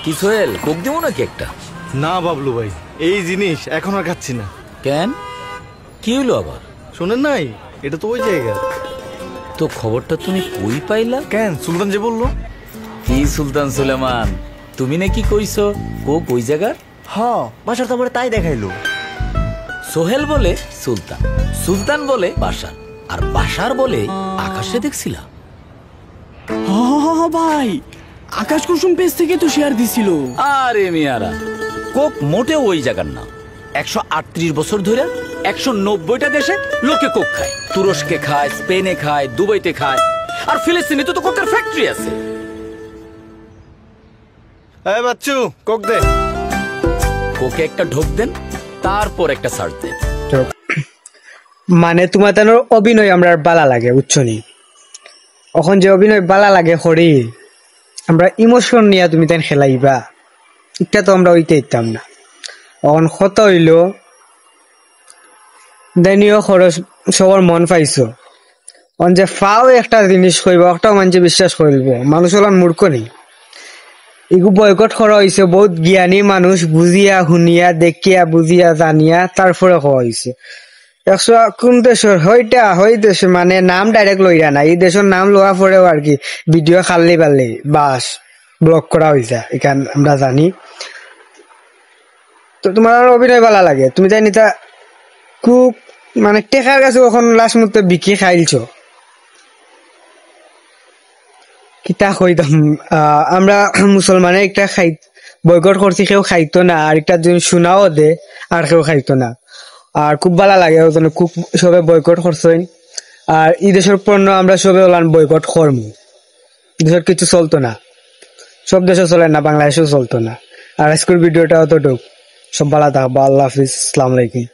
কি সোহেল, কোক দেবো নাকি একটা? না বাবলু ভাই, এই জিনিস এখন আর খাচ্ছি না। কেন, কি হইলো আবার? শোনেন নাই, এটা তো ওই জায়গা। তো খবরটা তুমি কই পাইলা? কেন, সুলতান যে বললো। কি সুলতান সুলেমান, তুমি নাকি কইছো কোক ওই জায়গার? হ্যাঁ, বাসার তো আমার তাই দেখাইলো। সোহেল বলে সুলতান, সুলতান বলে বাসার, আর বাসার বলে আকাশে দেখছিলা। ভাই, আকাশ কুসুম পেজ থেকে তো শেয়ার দিছিল। আরে মিয়ারা, কোক মোটেও ওই জায়গার না। 138 বছর ধরে 190টা দেশে লোকে কোক খায়। তুরস্কে খায়, স্পেনে খায়, দুবাইতে খায়, আর ফিলিস্তিনে তো কোকের ফ্যাক্টরি আছে। এই বাচ্চু, কোক দে। কোকে একটা ঢোক দেন, তারপর একটা সার্চ দেন। মানে তোমার তেন অভিনয় আমরা বালা লাগে, বুঝছনি? এখন যে অভিনয় বালা লাগে হরি, আমরা ইমোশন নিয়ে তুমি তেন খেলাইবা, এটা তো আমরা ওইতে ইতাম না। এখন কত হইল দেনীয় খরচ, সবার মন পাইছো। অন যে ফাও একটা জিনিস কইব, একটা মানুষ বিশ্বাস করব, মানুষ হলাম মূর্খ নেই। এগু বয়কট করা হয়েছে বহুত জ্ঞানী মানুষ, বুঝিয়া শুনিয়া দেখিয়া বুঝিয়া জানিয়া তারপরে হওয়া হয়েছে। একশো কোন দেশের হইটা হই দেশ, মানে নাম ডাইরেক্ট লইরা না, এই দেশের নাম লওয়া পরেও আর কি ভিডিও খাললি পারলি বাস ব্লক করা হয়েছে, এখান আমরা জানি। তো তোমার অভিনয় ভালো লাগে, তুমি জানি তা খুব মানে টেকার কাছে এখন লাস্ট মুহূর্তে বিকি খাইলছো। কিতা কইতাম, আমরা মুসলমানে একটা খাই বয়কট করছি, কেউ খাইতো না, আর একটা যদি শোনাও দে আর কেউ খাইতো না। আর খুব ভালো লাগে, খুব সবে বয়কট করছেন। আর এই দেশের পণ্য আমরা সবে ওলান বয়কট করবো। দেশের কিছু চলতো না, সব দেশে চলে না, বাংলাদেশেও চলতো না। আর আজকের ভিডিওটা অতটুক। সব ভালো থাকবো, আল্লাহ হাফিজ, আসসালামু আলাইকুম।